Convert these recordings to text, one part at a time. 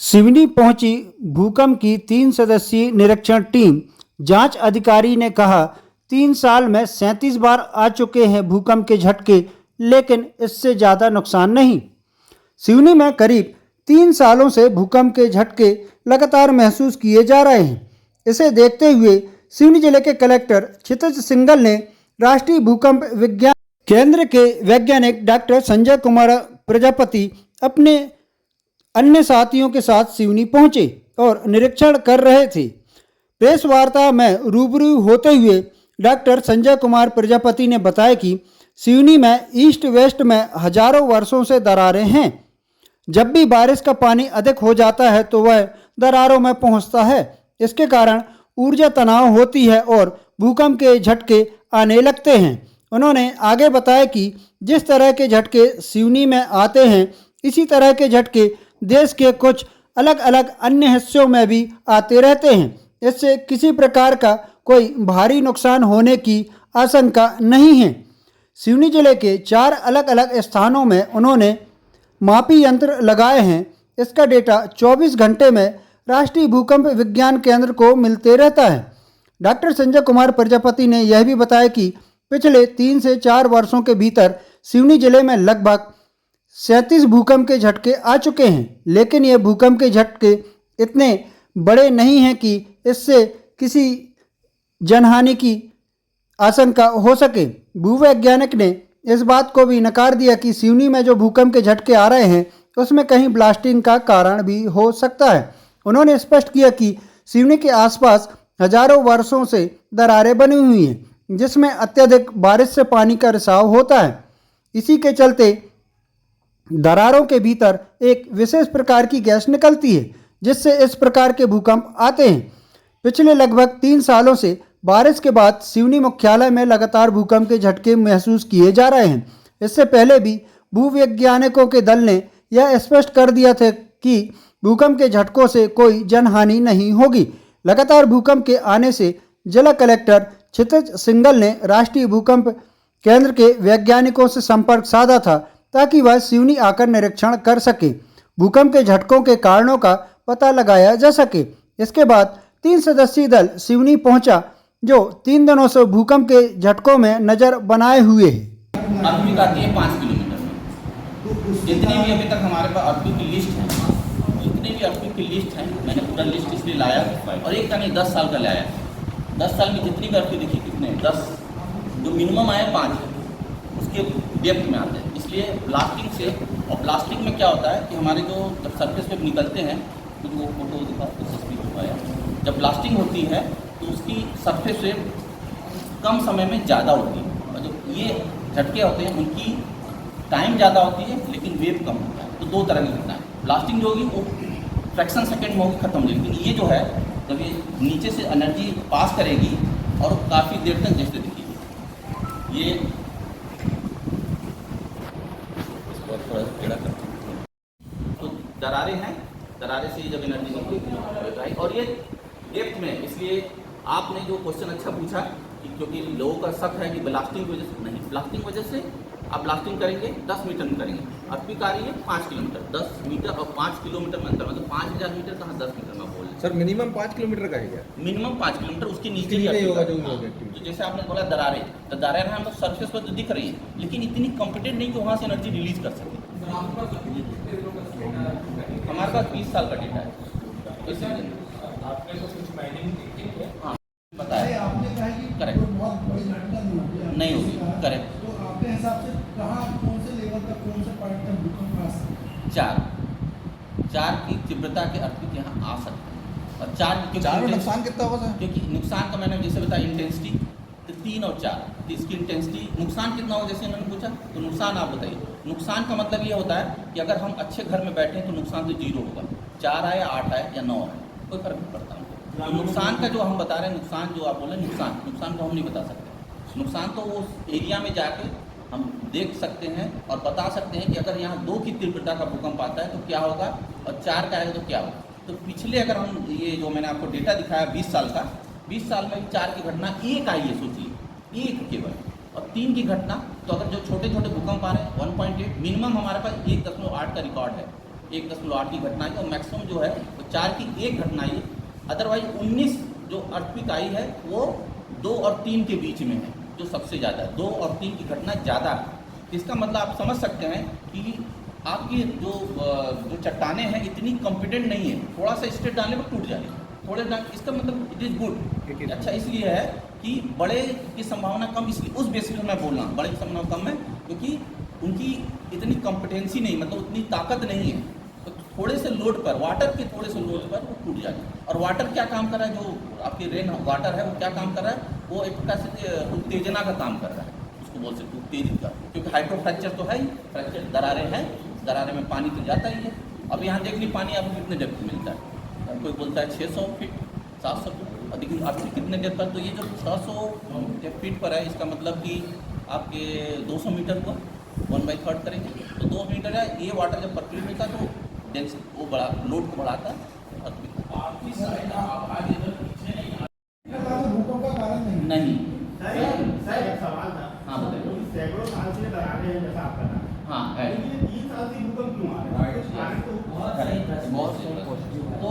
सिवनी पहुंची भूकंप की 3 सदस्यीय निरीक्षण टीम। जांच अधिकारी ने कहा, 3 साल में 37 बार आ चुके हैं भूकंप के झटके, लेकिन इससे ज़्यादा नुकसान नहीं। सिवनी में करीब 3 सालों से भूकंप के झटके लगातार महसूस किए जा रहे हैं। इसे देखते हुए सिवनी जिले के कलेक्टर क्षितिज सिंघल ने राष्ट्रीय भूकंप विज्ञान केंद्र के वैज्ञानिक डॉक्टर संजय कुमार प्रजापति अपने अन्य साथियों के साथ सिवनी पहुंचे और निरीक्षण कर रहे थे। प्रेस वार्ता में रूबरू होते हुए डॉक्टर संजय कुमार प्रजापति ने बताया कि सिवनी में ईस्ट वेस्ट में हजारों वर्षों से दरारें हैं। जब भी बारिश का पानी अधिक हो जाता है तो वह दरारों में पहुंचता है। इसके कारण ऊर्जा तनाव होती है और भूकंप के झटके आने लगते हैं। उन्होंने आगे बताया कि जिस तरह के झटके सिवनी में आते हैं, इसी तरह के झटके देश के कुछ अलग अलग अन्य हिस्सों में भी आते रहते हैं। इससे किसी प्रकार का कोई भारी नुकसान होने की आशंका नहीं है। सिवनी जिले के 4 अलग अलग स्थानों में उन्होंने मापी यंत्र लगाए हैं। इसका डेटा 24 घंटे में राष्ट्रीय भूकंप विज्ञान केंद्र को मिलते रहता है। डॉक्टर संजय कुमार प्रजापति ने यह भी बताया कि पिछले 3 से 4 वर्षों के भीतर सिवनी जिले में लगभग 37 भूकंप के झटके आ चुके हैं, लेकिन ये भूकंप के झटके इतने बड़े नहीं हैं कि इससे किसी जनहानि की आशंका हो सके। भूवैज्ञानिक ने इस बात को भी नकार दिया कि सिवनी में जो भूकंप के झटके आ रहे हैं उसमें कहीं ब्लास्टिंग का कारण भी हो सकता है। उन्होंने स्पष्ट किया कि सिवनी के आसपास हजारों वर्षों से दरारें बनी हुई हैं, जिसमें अत्यधिक बारिश से पानी का रिसाव होता है। इसी के चलते दरारों के भीतर एक विशेष प्रकार की गैस निकलती है, जिससे इस प्रकार के भूकंप आते हैं। पिछले लगभग 3 सालों से बारिश के बाद सिवनी मुख्यालय में लगातार भूकंप के झटके महसूस किए जा रहे हैं। इससे पहले भी भूवैज्ञानिकों के दल ने यह स्पष्ट कर दिया था कि भूकंप के झटकों से कोई जनहानि नहीं होगी। लगातार भूकंप के आने से जिला कलेक्टर क्षितिज सिंघल ने राष्ट्रीय भूकंप केंद्र के वैज्ञानिकों से संपर्क साधा था ताकि वह सिवनी आकर निरीक्षण कर सके, भूकंप के झटकों के कारणों का पता लगाया जा सके। इसके बाद 3 सदस्यीय दल सिवनी पहुंचा, जो 3 दिनों से भूकंप के झटकों में नजर बनाए हुए है। अर्थक्वेक आती है 5 किलोमीटर में। जितने भी अभी तक हमारे पास अर्थक्वेक की लिस्ट है, जितने भी अर्थक्वेक की लिस्ट है, मैंने पूरा लिस्ट इसलिए लाया और एक का नहीं 10 साल का लाया। 10 साल में जितनी भी अर्थक्वेक देखी, कितने 10 जो मिनिमम आए 5 उसके डेप्थ में आते हैं। इसलिए ब्लास्टिंग से, और ब्लास्टिंग में क्या होता है कि हमारे जो जब सरफेस पे निकलते हैं, तो वो फोटो दिखा तस्वीर दिखाया, जब ब्लास्टिंग होती है तो उसकी सरफेस से कम समय में ज़्यादा होती है, और जो ये झटके होते हैं उनकी टाइम ज़्यादा होती है लेकिन वेव कम होता है। तो 2 तरह की घटना है। ब्लास्टिंग जो होगी वो फ्रैक्शन सेकेंड में होगी, खत्म होगी, लेकिन ये जो है जब ये नीचे से एनर्जी पास करेगी और काफ़ी देर तक जैसे दिखेगी। ये तो दरारें हैं, दरारें से जब एनर्जी निकलेगी, और ये डेप्थ में। इसलिए आपने जो क्वेश्चन अच्छा पूछा कि क्योंकि लोगों का शक है कि ब्लास्टिंग की वजह से, नहीं, ब्लास्टिंग वजह से आप ब्लास्टिंग करेंगे 10 मीटर में करेंगे। अर्थक्वेक आ रही है 5 किलोमीटर, 10 मीटर और 5 किलोमीटर में अंतर, मतलब 5000 मीटर कहाँ 10 मीटर में बोल सर। मिनिमम 5 किलोमीटर का है क्या? मिनिमम 5 किलोमीटर, उसके नीचे ही होगा जो तो जैसे आपने बोला दरारें, तो दरारें हम लोग सरफेस पर तो दिख रही है, लेकिन इतनी कॉम्पिटेंट नहीं कि वहाँ से एनर्जी रिलीज कर सके। हमारे पास 20 साल का डेटा है। हाँ बताया, करेक्ट नहीं होगी, करेक्ट। तो आपके हिसाब से कहाँ, कौन से लेवल तक, कौन से पॉइंट तक भूकंप आ सकता है? 4 की तीव्रता के अर्थक्वेक यहाँ आ सकते हैं। और 4 में नुकसान कितना होगा सर? क्योंकि नुकसान का मैंने जैसे बताया इंटेंसिटी, तो 3 और 4, तो इसकी इंटेंसिटी, नुकसान कितना होगा जैसे इन्होंने पूछा, तो नुकसान आप बताइए। नुकसान का मतलब ये होता है कि अगर हम अच्छे घर में बैठे तो नुकसान तो 0 होगा, 4 आए, 8 आए या 9 आए, कोई फर्क नहीं पड़ता हमको। तो नुकसान का जो हम बता रहे हैं, नुकसान जो आप बोले नुकसान को हम नहीं बता सकते। नुकसान तो उस एरिया में जाके हम देख सकते हैं और बता सकते हैं कि अगर यहाँ 2 की तीव्रता का भूकंप आता है तो क्या होगा, और 4 का आएगा तो क्या होगा। तो पिछले अगर हम ये जो मैंने आपको डेटा दिखाया 20 साल का, 20 साल में 4 की घटना एक आई है, सोचिए, एक केवल, और 3 की घटना। तो अगर जो छोटे छोटे भूकंप आ रहे हैं 1.8, मिनिमम हमारे पास 1.8 का रिकॉर्ड है। 1.8 की घटना आई और मैक्सिमम जो है वो 4 की 1 घटना आई है। अदरवाइज 19 जो अर्थक्वेक आई है वो 2 और 3 के बीच में है, जो सबसे ज़्यादा है। 2 और 3 की घटना ज़्यादा है। इसका मतलब आप समझ सकते हैं कि आपकी जो चट्टानें हैं इतनी कॉम्पिटेंट नहीं है, थोड़ा सा स्टेप डालने पर टूट जाएगी। इसका मतलब इट इज़ गुड। अच्छा इसलिए है कि बड़े की संभावना कम, इसलिए उस बेसिस पर मैं बोल रहा हूँ बड़े की संभावना कम है, क्योंकि उनकी इतनी कॉम्पिटेंसी नहीं, मतलब उतनी ताकत नहीं है। तो थोड़े से लोड पर, वाटर के थोड़े से लोड पर वो टूट जाएगा। और वाटर क्या काम कर रहा है, जो आपके रेन वाटर है वो क्या काम कर रहा है, वो एक प्रकार से उत्तेजना का काम कर रहा है, उसको बोल सकते उत्तेजित का, क्योंकि हाइड्रो फ्रैक्चर तो है ही, फ्रैक्चर दरारें हैं, दरारें में पानी तो जाता ही है। अब यहाँ देख लीजिए पानी आपको कितने डेप्थ मिलता है, कोई बोलता है 600 फीट 700 फीट, और देखिए आपके कितने डेप्थ पर, तो ये जो 600 फीट पर है इसका मतलब कि आपके 200 मीटर को 1/3 करेंगे तो 2 मीटर है। ये वाटर जब पर्कुलेट होता है तो डेंस वो बड़ा लोड को बढ़ाता है। भूकंप का कारण नहीं सर एक सवाल था। हाँ बताइए। सैकड़ों साल से दरारें हैं जैसा आप बता रहे हैं। हाँ है, लेकिन ये 3 साल से भूकंप क्यों आ रहा है? कारण तो बहुत सही। तो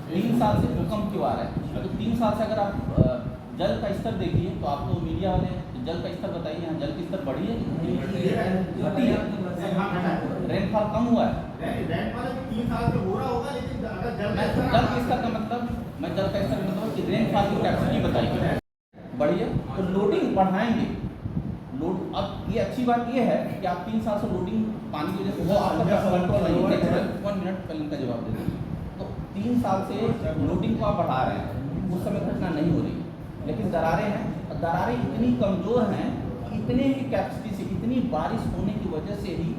3 साल से भूकंप क्यों आ रहा है, तो 3 साल से अगर आप जल का स्तर देखिए तो आपको मीडिया वाले जल का स्तर बताइए, यहाँ जल का स्तर बढ़ी है घटी है, रेनफॉल कम हुआ है। रेनफॉल 3 साल से हो रहा होगा, लेकिन अगर जल जल के स्तर का मतलब, मैं जल का स्तर मतलब कि रेनफॉल की कैपेसिटी बताइए बढ़ी है, तो लोडिंग बढ़ाएंगे। लोड अब ये अच्छी बात ये है कि आप 3 साल से लोडिंग पानी की वजह से वो आपका कंट्रोल नहीं है। 1 मिनट पहले इनका जवाब दे दें। तो 3 साल से लोडिंग को आप बढ़ा रहे हैं, उस समय घटना नहीं हो रही, लेकिन दरारें हैं, और दरारें इतनी कमज़ोर हैं कि इतने ही कैपेसिटी से, इतनी बारिश होने की वजह से ही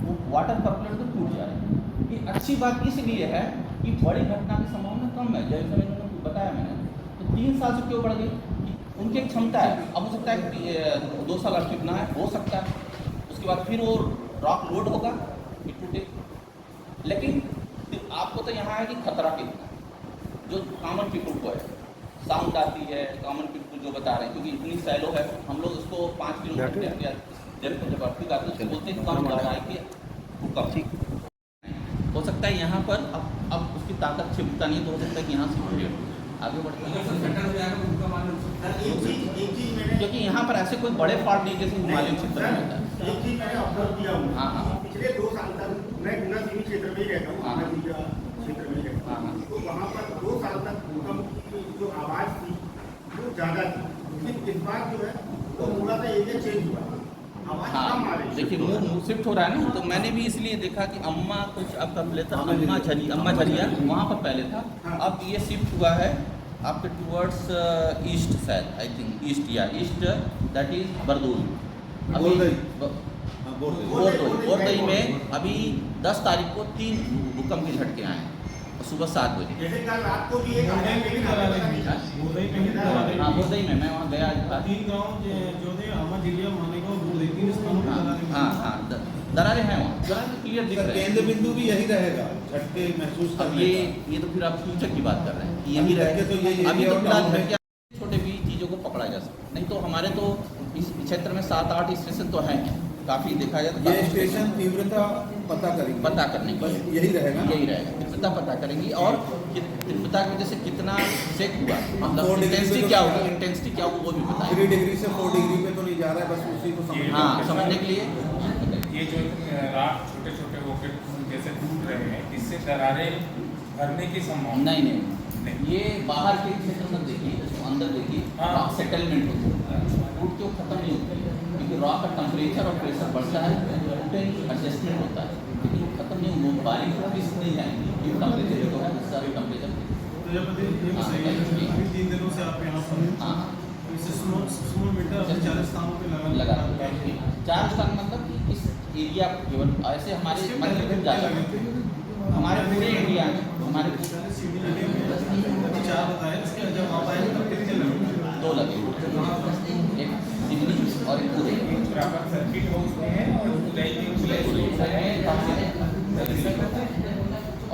वो वाटर पर्कुलेट तो टूट जा रहे हैं। ये अच्छी बात इसलिए है कि बड़ी घटना की संभावना कम है, जैसे मैंने बताया मैंने। तो 3 साल से क्यों बढ़ गई, उनकी एक क्षमता है। अब हो सकता है कि 2 साल अर्थक्वेक ना है, हो सकता है उसके बाद फिर वो रॉक लोड होगा, फिर टूटे। लेकिन आपको तो यहाँ है कि खतरा कितना है, जो कॉमन पीपल को है, साउंड आती है, कॉमन पीपल जो बता रहे हैं, क्योंकि इतनी सैलो है, हम लोग उसको 5 किलोमीटर या जब अर्थक्वेक आते हैं उसको बोलते हैं कम गहराई के भूकंप। हो सकता है यहाँ पर अब उसकी ताकत छिपता नहीं, तो हो सकता है कि यहाँ से आगे बढ़ते हैं, क्योंकि यहाँ पर ऐसे कोई बड़े फॉल्ट नहीं जैसे हिमालयन क्षेत्र में होता है। एक चीज मैंने ऑब्जर्व किया हूँ, हाँ हाँ पिछले 2 साल तक मैं गुना सीमी क्षेत्र में ही रहता हूँ, हाँ। क्षेत्र में ही रहता हाँ, हाँ। हूँ, तो वहाँ पर 2 साल तक भूकंप की जो आवाज़ थी वो ज़्यादा थी, लेकिन इस बार जो है वो थोड़ा सा एरिया चेंज हुआ, आवाज़ कम आ हाँ, रही है। देखिए मूव शिफ्ट हो रहा है ना, तो मैंने भी इसलिए देखा कि अम्मा कुछ आपका पहले था, अम्मा झरिया वहाँ पर पहले था, अब ये शिफ्ट हुआ है आपके टूवर्ड्स ईस्ट, शायद आई थिंक ईस्ट, या ईस्ट दैट इज बरदूल। बोरदई में अभी 10 तारीख को 3 भूकंप के झटके आए हैं, सुबह 7 बजे। जैसे कल रात को भी एक हाँ बोरदई में मैं वहाँ गया था। 3 गाँव जो थे अम्मा झिलिया मानेगांव बोरदई 3 स्थानों पर हाँ दरारें हैं वहाँ, दरारें क्लियर दिख रहे हैं। केंद्र बिंदु भी यही रहेगा, झटके महसूस अब करने ये तो फिर आप फ्यूचर की बात कर रहे हैं कि यही अभी रहेगा। तो ये अभी तो और फिलहाल डाउन है। झटके छोटे भी चीज़ों को पकड़ा जा सकता, नहीं तो हमारे तो इस क्षेत्र में 7-8 स्टेशन तो हैं, काफ़ी देखा जाए तो ये काफी स्टेशन तीव्रता पता करेंगे, पता करने की बस यही रहेगा ना? यही रहेगा, तीव्रता पता करेंगी और तीव्रता की वजह से कितना सेक हुआ, 4 मतलब डिग्री इंटेंसिटी पे क्या तो होगी, इंटेंसिटी क्या होगी वो भी 3 बताएंगे। डिग्री से 4 डिग्री पे तो नहीं जा रहा है, बस उसी को समझ हाँ समझने के लिए ये जो रात छोटे छोटे होकर जैसे टूट रहे हैं, इससे दरारें भरने की संभावना नहीं, ये बाहर के क्षेत्र में देखिए, उसको अंदर देखिए, हाँ। रॉक सेटलमेंट होती है, टूट के खत्म नहीं होती है, क्योंकि रॉक का टेम्परेचर और प्रेशर बढ़ता है, एडजस्टमेंट होता है, लेकिन वो खत्म नहीं, वो बारिश वापिस नहीं जाएंगी, ये टेम्परेचर जो है उसका टेम्परेचर। प्रजापति अभी 3 दिनों से आप यहाँ पर हैं। हाँ तो इससे स्मॉल मीटर अपने 4 स्थानों पे लगा 4 स्थान मतलब कि इस एरिया केवल ऐसे हमारे मध्य में जाता है, हमारे पूरे इंडिया में हमारे 4 बताए, इसके जब आप आए तब कितने लगे? 2 लगे, एक सिडनी और एक पूरे बराबर सर्किट हाउस में है और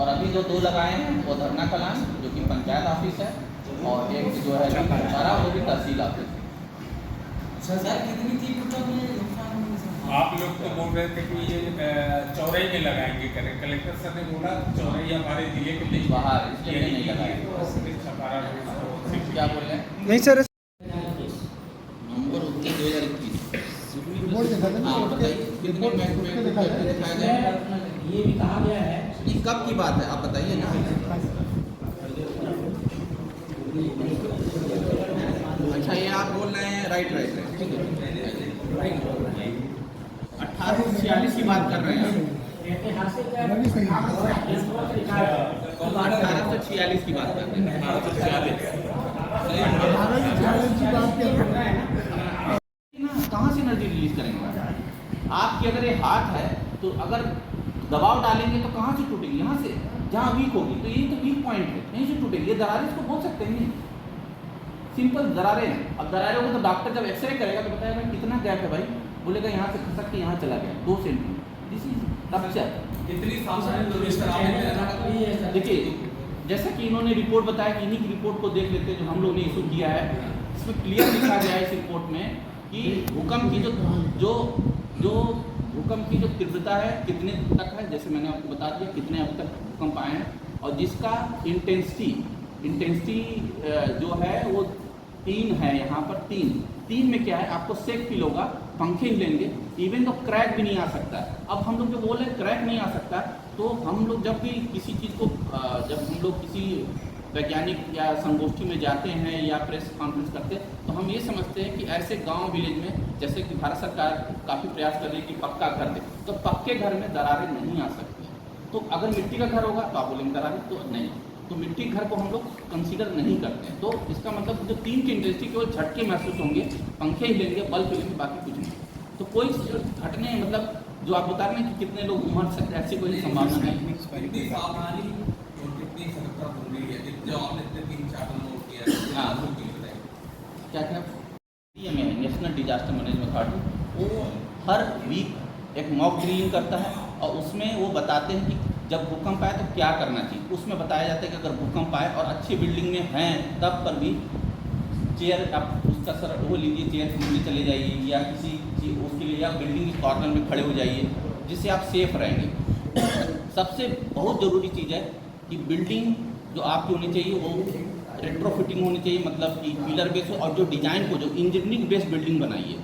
और अभी जो 2 लगाए हैं वो धरना कलान जो कि पंचायत ऑफिस है, और एक जो है सारा वो भी तहसील ऑफिस है। सर कितनी तीव्रता में नुकसान आप लोग तो बोल रहे थे कि ये चौराई में लगाएंगे, कलेक्टर सर ने बोला चौराई हमारे जिले के लिए बाहर, इसलिए नहीं लगाया। छपारा क्या बोल रहे हैं? नहीं सर, नवंबर 2021 रिपोर्ट दिखा देना, हाँ, रिपोर्ट के- बताइए, कितने रिपोर्ट बैंक में के दिखा देना। दिखाया गया? ये भी कहा गया है ये कब की बात है आप बताइए ना। अच्छा, ये आप बोल रहे हैं, राइट ठीक है, 1846 की बात कर रहे हैं, ऐतिहासिक रवि सही है। 1846 की बात कर रहे हैं, 1846। कहाँ से एनर्जी रिलीज करेंगे? आपकी अगर ये हाथ है तो अगर दबाव डालेंगे तो कहाँ से टूटेगी? यहाँ से, जहाँ वीक होगी, तो ये तो वीक पॉइंट है, यहीं से टूटेगी। ये दरारें इसको बोल सकते हैं, नहीं सिंपल दरारें हैं। अब दरारों को तो डॉक्टर जब एक्सरे करेगा तो बताएगा भाई कितना गैप है, भाई बोलेगा यहाँ से खसक के यहाँ चला गया 2 सेंटीमीटर, दिस इज रप्चर। कितनी देखिए, जैसा कि इन्होंने रिपोर्ट बताया कि इन्हीं की रिपोर्ट को देख लेते हैं जो हम लोग ने इशू किया है। इसमें क्लियर लिखा गया है इस रिपोर्ट में कि भूकंप की जो भूकंप की जो तीव्रता है कितने तक है, जैसे मैंने आपको बता दिया कितने अब तक भूकंप आए हैं, और जिसका इंटेंसिटी जो है वो 3 है। यहाँ पर 3 में क्या है, आपको सेक फील होगा, पंखे हिलेंगे, इवन तो क्रैक भी नहीं आ सकता। अब हम लोग जो बोल रहे हैं क्रैक नहीं आ सकता, तो हम लोग जब भी किसी चीज़ को जब हम लोग किसी वैज्ञानिक या संगोष्ठी में जाते हैं या प्रेस कॉन्फ्रेंस करते हैं, तो हम ये समझते हैं कि ऐसे गांव विलेज में, जैसे कि भारत सरकार काफ़ी प्रयास कर रही है कि पक्का कर दे, तो पक्के घर में दरारें नहीं आ सकती। तो अगर मिट्टी का घर होगा तो आप बोलेंगे दरारें, तो नहीं, तो मिट्टी घर को हम लोग कंसीडर नहीं करते हैं। तो इसका मतलब जो 3 की इंटेंसिटी केवल झटके महसूस होंगे, पंखे हिलेंगे, बल्ब हिलेंगे, बाकी कुछ नहीं। तो कोई घटने मतलब जो आप बता रहे हैं कि कितने लोग मर सकते हैं, ऐसी कोई संभावना नहीं। कितनी सावधानी और कितनी सतर्कता जरूरी है, जो आपने 3-4 नोट किया है। हाँ। वो चीज़ बताइए। क्या ये में नेशनल डिजास्टर मैनेजमेंट अथॉरिटी, वो हर वीक एक मॉक ड्रिलिंग करता है और उसमें वो बताते हैं कि जब भूकंप आए तो क्या करना चाहिए। उसमें बताया जाता है कि अगर भूकंप आए और अच्छी बिल्डिंग में हैं तब पर भी चेयर आप उसका सर वो लीजिए, चेयर से चले जाइए या किसी चीज उसके लिए या बिल्डिंग के कॉर्नर में खड़े हो जाइए, जिससे आप सेफ रहेंगे। सबसे बहुत ज़रूरी चीज़ है कि बिल्डिंग जो आपकी होनी चाहिए वो रेट्रोफिटिंग होनी चाहिए, मतलब कि पिलर बेस हो, और जो डिज़ाइन को जो इंजीनियरिंग बेस्ड बिल्डिंग बनाइए,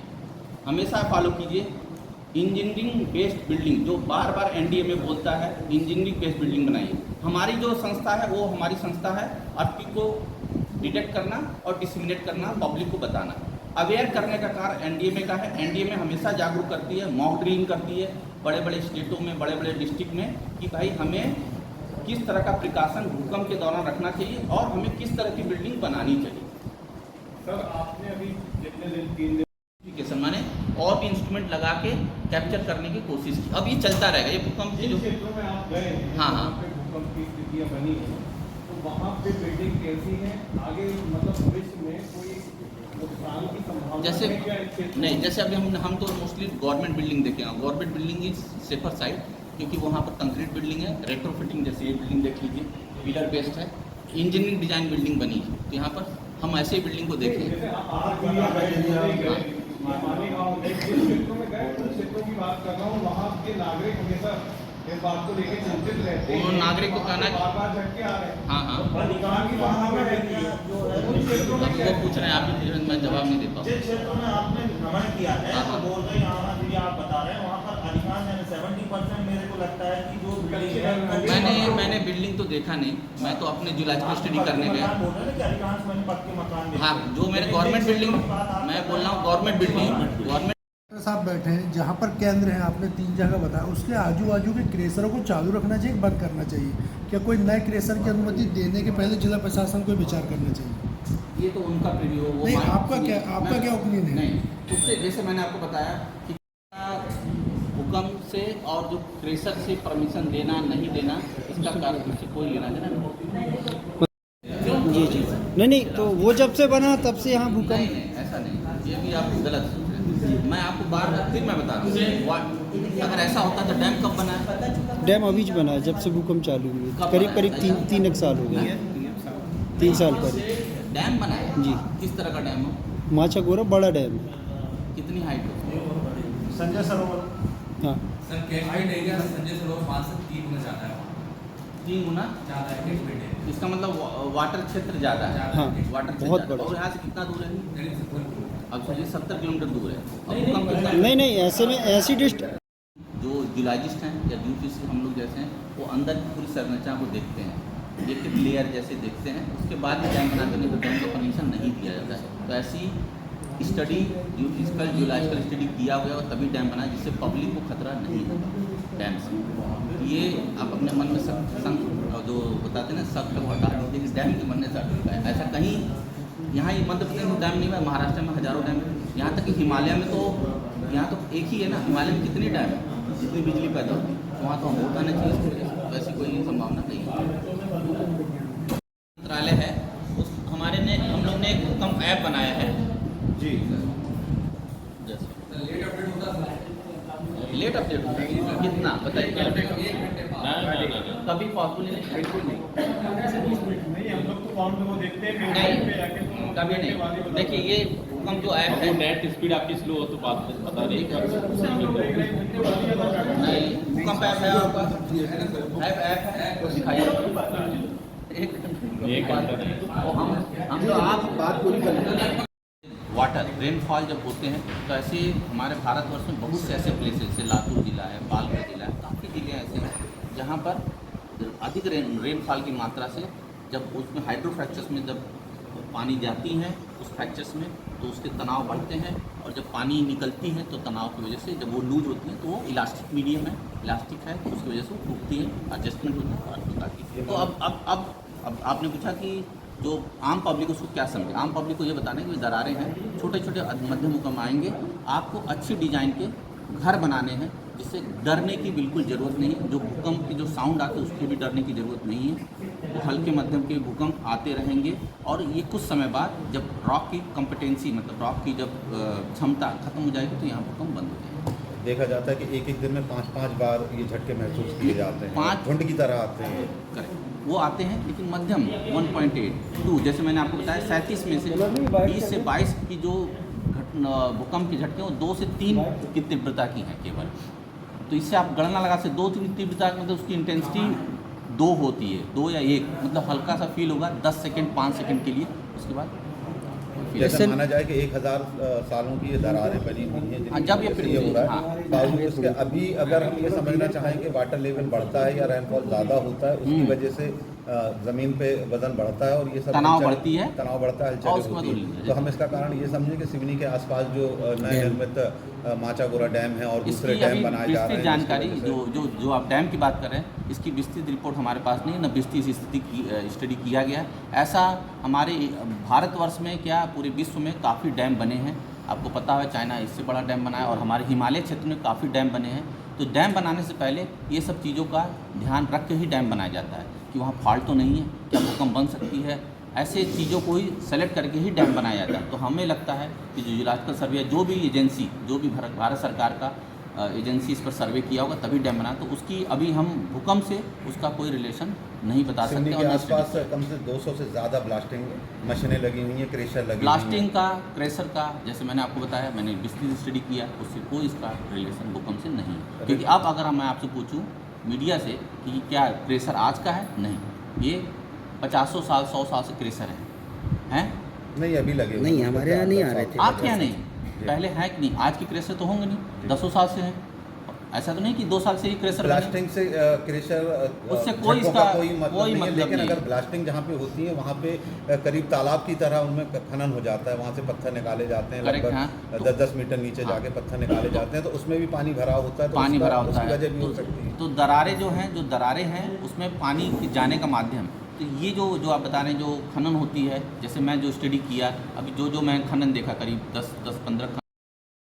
हमेशा फॉलो कीजिए इंजीनियरिंग बेस्ड बिल्डिंग। जो बार बार एनडीए में बोलता है इंजीनियरिंग बेस्ड बिल्डिंग बनाइए। हमारी जो संस्था है वो हमारी संस्था है अर्थक्वेक को डिटेक्ट करना और डिसमिनेट करना, पब्लिक को बताना, अवेयर करने का कार्य एनडीए में का है। एनडीए में हमेशा जागरूक करती है, मॉक ड्रिलिंग करती है बड़े बड़े स्टेटों में, बड़े बड़े डिस्ट्रिक्ट में, कि भाई हमें किस तरह का प्रिकॉशन भूकंप के दौरान रखना चाहिए और हमें किस तरह की बिल्डिंग बनानी चाहिए। सर आपने अभी कितने दिन 3 दिन माने और भी इंस्ट्रूमेंट लगा के कैप्चर करने की कोशिश की। अब ये चलता रहेगा, ये भूकंप की जो क्षेत्रों में आप गए हैं, हाँ, वहाँ हाँ। पे भूकंप की स्थितियाँ बनी हैं, तो वहाँ पे बिल्डिंग कैसी है, आगे मतलब भविष्य में कोई नुकसान की संभावना जैसे है क्या इस क्षेत्र में? नहीं, जैसे अभी हम तो मोस्टली गवर्नमेंट बिल्डिंग देखे हैं। Government building is safer side, क्योंकि वहाँ पर कंक्रीट बिल्डिंग है। रेट्रोफिटिंग जैसे ये बिल्डिंग देख लीजिए, पिलर बेस्ड है, इंजीनियरिंग डिजाइन बिल्डिंग बनी है, तो यहाँ पर हम ऐसे बिल्डिंग को देखें। जैसे आप दुनिया गए, माने गाँव गए, जिन क्षेत्रों में गए उन क्षेत्रों की बात कर रहा हूँ, वहाँ के नागरिक हमेशा इस बात को लेकर चिंतित रहते हैं। उन नागरिक को कहना है- बार-बार झटके आ रहे हैं। हाँ, हाँ। अधिकार की वहाँ पे रहती है, उन क्षेत्रों में अब वो पूछ रहे हैं, आप भी मैं जवाब नहीं देता हूँ। जिस क्षेत्रों में आपने भ्रमण किया है, हाँ, तो हाँ। बोल रहे यहाँ जी आप बता रहे हैं, वहाँ पर अधिकांश यानी 70% मेरे को लगता है कि जो बिल्डिंग है मैंने बिल्डिंग तो देखा नहीं, मैं तो अपने जियोलॉजिकल स्टडी करने गया। बोल रहे हैं कि अधिकांश मैंने पक्के मकान देखे हाँ, हैं। जो मैंने गवर्नमेंट बिल्डिंग, मैं बोल रहा हूँ गवर्नमेंट बिल्डिंग, गवर्नमेंट डॉक्टर साहब बैठे हैं, जहाँ पर केंद्र है आपने 3 जगह बताया, उसके आजू बाजू के क्रेशरों को चालू रखना चाहिए, बंद करना चाहिए? क्या कोई नए क्रेशर की अनुमति देने के पहले जिला प्रशासन को विचार करना चाहिए? ये तो उनका प्रीव्यू हो। नहीं, आपका क्या ओपिनियन है? नहीं, उससे जैसे मैंने आपको बताया कि भूकंप से और जो क्रेशर से परमिशन देना नहीं देना, इसका कारण से कोई लेना देना नहीं। जी जी, नहीं, तो वो जब से बना तब से यहाँ नहीं, भूकंप। नहीं, ऐसा नहीं, ये भी आप गलत सोच रहे हैं। मैं आपको बार फिर मैं बता रहा हूँ, अगर ऐसा होता तो डैम कब बना है? डैम अभी ज बना है, जब से भूकंप चालू हुए, कब करीब बना है? करीब 3 साल हो गए, 3 साल करीब। डैम बना है जी। किस तरह का डैम हो? माछा गोरा बड़ा डैम है, कितनी हाइट हो? संजय सरोवर हाँ sir catchment area Sanjay Sarovar 5 से 3 गुना ज़्यादा है वहाँ। 3 गुना ज़्यादा है कैचमेंट एरिया, इसका मतलब वाटर क्षेत्र ज़्यादा है। हाँ वाटर क्षेत्र बहुत ज़्यादा है। बड़ा। और यहाँ से कितना दूर है? करीब 70 किलोमीटर। अब सोचिए 70 किलोमीटर दूर है। और भूकंप कितना? नहीं नहीं, ऐसे में ऐसी डिस्ट जो जियोलॉजिस्ट हैं या यूपीसी हम लोग जैसे हैं, वो अंदर की पूरी संरचना को देखते हैं, एक एक लेयर जैसे देखते हैं, उसके बाद में डैम बनाते हैं, तो डैम का परमिशन नहीं दिया जाता है। तो ऐसी स्टडी फिजिकल जियोलॉजिकल स्टडी किया हुआ है और तभी डैम बना, जिससे पब्लिक को खतरा नहीं होगा डैम से। ये आप अपने मन में जो बताते हैं ना शक को हटा दीजिए कि डैम के बनने से हटता है। ऐसा कहीं यहाँ ही मध्य प्रदेश में डैम नहीं है, महाराष्ट्र में हज़ारों डैम है, यहाँ तक कि हिमालय में तो यहाँ तो एक ही है ना, हिमालय में कितने डैम है, जितनी बिजली पैदा होती है वहाँ तो होता नहीं चाहिए इसकी वजह से। वैसी कोई संभावना नहीं है। मंत्रालय है उस हमारे ने हम लोग ने एक भूकंप ऐप बनाया है जी जैसे लेट अपडेट होता है लेट अपडेट होता है कितना बताइए क्या अपडेट? 1 घंटे बाद। कभी पॉसिबल नहीं, बिल्कुल नहीं। नहीं, हम लोग तो फॉर्म में वो देखते हैं नहीं कभी नहीं। देखिए ये भूकंप जो ऐप है, नेट स्पीड आपकी स्लो हो तो बात पता नहीं नहीं भूकंप ऐप है आपका, ऐप है तो दिखाइए। एक घंटा तो हम तो आप बात पूरी कर वाटर रेनफॉल जब होते हैं तो ऐसे हमारे भारतवर्ष में बहुत से ऐसे प्लेसेस जैसे लातूर जिला है, पालघर जिला है, काफ़ी जिले ऐसे हैं जहाँ पर अधिक रेनफॉल की मात्रा से जब उसमें हाइड्रो फ्रैक्चर्स में जब पानी जाती है उस फ्रैक्चर्स में तो उसके तनाव बढ़ते हैं, और जब पानी निकलती है तो तनाव की वजह से जब वो लूज होती है तो वो इलास्टिक मीडियम है, इलास्टिक है, तो उसकी वजह से वो टूटती है, एडजस्टमेंट होता है और बाकी। तो अब आपने पूछा कि जो आम पब्लिक उसको क्या समझे। आम पब्लिक को ये बताना है कि दरारें हैं, छोटे छोटे मध्यम भूकंप आएंगे, आपको अच्छी डिजाइन के घर बनाने हैं जिससे डरने की बिल्कुल ज़रूरत नहीं है। जो भूकंप के जो साउंड आते हैं उसकी भी डरने की ज़रूरत नहीं है। तो हल्के मध्यम के भूकंप आते रहेंगे, और ये कुछ समय बाद जब रॉक की कॉम्पिटेंसी मतलब रॉक की जब क्षमता खत्म हो जाएगी तो यहाँ भूकंप बंद हो जाएगा। देखा जाता है कि एक एक दिन में 5-5 बार ये झटके महसूस किए जाते हैं, 5 झुंड की तरह आते हैं। करेक्ट वो आते हैं, लेकिन मध्यम 1.82 जैसे मैंने आपको बताया 37 में से 20 से 22 की जो भूकंप की झटके वो 2 से 3 की तीव्रता की हैं केवल। तो इससे आप गणना लगा से 2 की तीव्रता मतलब उसकी इंटेंसिटी 2 होती है, 2 या 1 मतलब हल्का सा फील होगा 10 सेकेंड 5 सेकेंड के लिए, उसके बाद जैसे माना जाए कि 1000 सालों की ये दरारें बनी हुई हैं, हाँ, जब ये जिनकी हो रहा है, हाँ। बावजूद उसके अभी अगर हम ये समझना चाहें कि वाटर लेवल बढ़ता है या रेनफॉल ज़्यादा होता है, उसकी वजह से ज़मीन पे वजन बढ़ता है और ये सब तनाव हलचल- बढ़ती है, तनाव बढ़ता है, और हलचल उसके बाद होती है। तो हम इसका कारण ये समझें कि सिवनी के आसपास जो नए निर्मित माचागोरा डैम है और दूसरे इसकी डैम अभी बनाए जा रहे विस्तृत हैं, जानकारी जिसकी वजह से- जो आप डैम की बात कर रहे हैं इसकी विस्तृत रिपोर्ट हमारे पास नहीं है, न विस्तृत स्थिति की स्टडी किया गया है। ऐसा हमारे भारतवर्ष में क्या पूरे विश्व में काफ़ी डैम बने हैं, आपको पता है चाइना इससे बड़ा डैम बनाया, और हमारे हिमालय क्षेत्र में काफ़ी डैम बने हैं। तो डैम बनाने से पहले ये सब चीज़ों का ध्यान रख के ही डैम बनाया जाता है कि वहाँ फॉल्ट तो नहीं है, क्या भूकंप बन सकती है, ऐसे चीज़ों को ही सेलेक्ट करके ही डैम बनाया जाता है। तो हमें लगता है कि जो जियोलॉजिकल सर्वे जो भी एजेंसी जो भी भारत सरकार का एजेंसी इस पर सर्वे किया होगा तभी डैम बना, तो उसकी अभी हम भूकंप से उसका कोई रिलेशन नहीं बता सिवनी सकते। के और आसपास कम से 200 से ज़्यादा ब्लास्टिंग मशीनें लगी हुई हैं, क्रेशर लगी हुई ब्लास्टिंग हैं। का क्रेशर का जैसे मैंने आपको बताया, मैंने विस्तृत स्टडी किया, उससे कोई इसका रिलेशन भूकंप से नहीं है। क्योंकि अब अगर मैं आपसे पूछूं मीडिया से कि क्या क्रेशर आज का है, नहीं, ये 50 साल 100 साल से क्रेशर हैं। नहीं अभी लगे नहीं, हमारे यहाँ नहीं आ रहे थे। आपके यहाँ नहीं, पहले है कि नहीं, आज की क्रेशर तो होंगे नहीं, 10 साल से हैं। ऐसा तो नहीं कि 2 साल से ही क्रेशर बने। ब्लास्टिंग से क्रेशर उससे कोई झटकों इसका का कोई मतलब नहीं है, मतलब लेकिन नहीं। अगर ब्लास्टिंग जहाँ पे होती है वहाँ पे करीब तालाब की तरह उनमें खनन हो जाता है, वहाँ से पत्थर निकाले जाते हैं, Correct, लगभग हाँ। 10-10 मीटर नीचे जाके पत्थर निकाले जाते हैं, तो उसमें भी पानी भरा होता है, तो पानी भरा होता उसकी है, वजह भी हो सकती है। तो दरारें जो हैं, उसमें पानी के जाने का माध्यम, तो ये जो आप बता रहे हैं जो खनन होती है, जैसे मैं जो स्टडी किया अभी जो मैं खनन देखा करीब 10-15